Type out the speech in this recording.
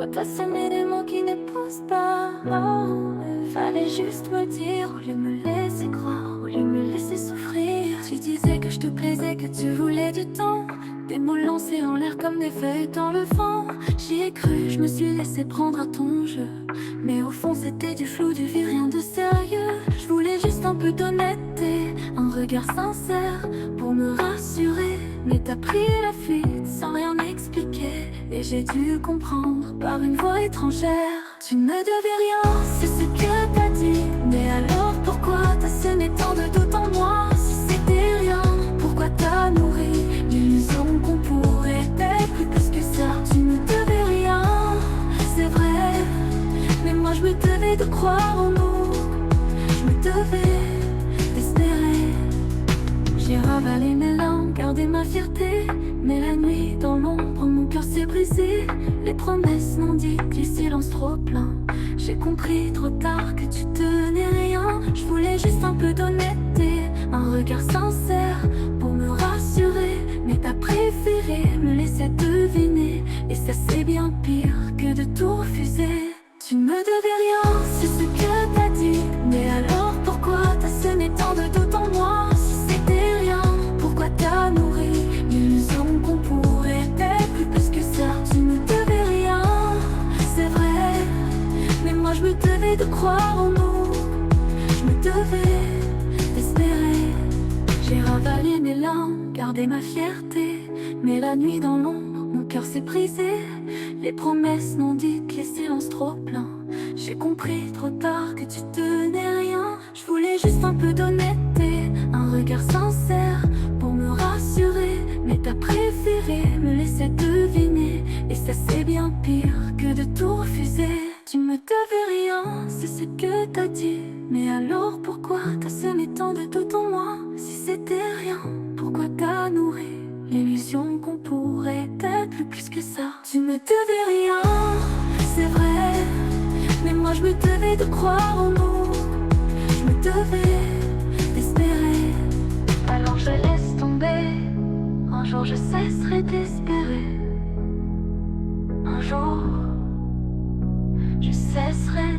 Pourquoi t'as semé des mots qui ne poussent pas? Oh, fallait juste me dire, au lieu de me laisser croire, au lieu de me laisser souffrir. Tu disais que je te plaisais, que tu voulais du temps, des mots lancés en l'air comme des feuilles dans le vent. J'y ai cru, je me suis laissé prendre à ton jeu, mais au fond c'était du flou, du vide, rien de sérieux. Je voulais juste un peu d'honnêteté, un regard sincère pour me rassurer. Mais t'as pris la fuite sans rien expliquer, et j'ai dû comprendre par une voix étrangère. Tu ne devais rien, c'est ce que t'as dit. Mais alors pourquoi t'as semé tant de doutes en moi? Si c'était rien, pourquoi t'as nourri l'illusion qu'on pourrait être plus que ça? Tu ne devais rien, c'est vrai, mais moi je me devais de croire en nous. Je me devais d'espérer. J'ai ravalé mes larmes, gardé ma fierté, mais la nuit dans l'ombre, mon cœur s'est brisé. Les promesses non dites, les silences trop pleins. J'ai compris trop tard que tu tenais rien. Je voulais juste un peu d'honnêteté, un regard sincère pour me rassurer. Mais t'as préféré me laisser deviner, et ça c'est bien pire que de tout refuser. Tu me devais rien, c'est ce que t'as dit. Mais alors pourquoi t'as semé tant de doutes en moi? Si c'était rien, pourquoi t'as nourri l'illusion qu'on pourrait être plus que ça? Tu ne devais rien, c'est vrai, mais moi je me devais de croire en nous. Je me devais d'espérer. J'ai ravalé mes larmes, gardé ma fierté, mais la nuit dans l'ombre, mon cœur s'est brisé. Les promesses non dites, les silences trop pleins. J'ai compris trop tard que tu tenais rien. Je voulais juste un peu d'honnêteté, un regard sincère pour me rassurer. Mais t'as préféré me laisser deviner, et ça c'est bien pire que de tout refuser. Tu me devais rien, c'est ce que t'as dit. Mais alors pourquoi t'as semé tant de doutes en moi? Si c'était rien, pourquoi t'as nourri l'illusion qu'on pourrait être plus que ça? Tu me devais rien, c'est vrai, mais moi je me devais de croire en nous. Je me devais d'espérer. Alors je laisse tomber, un jour je cesserai d'espérer. Un jour je cesserai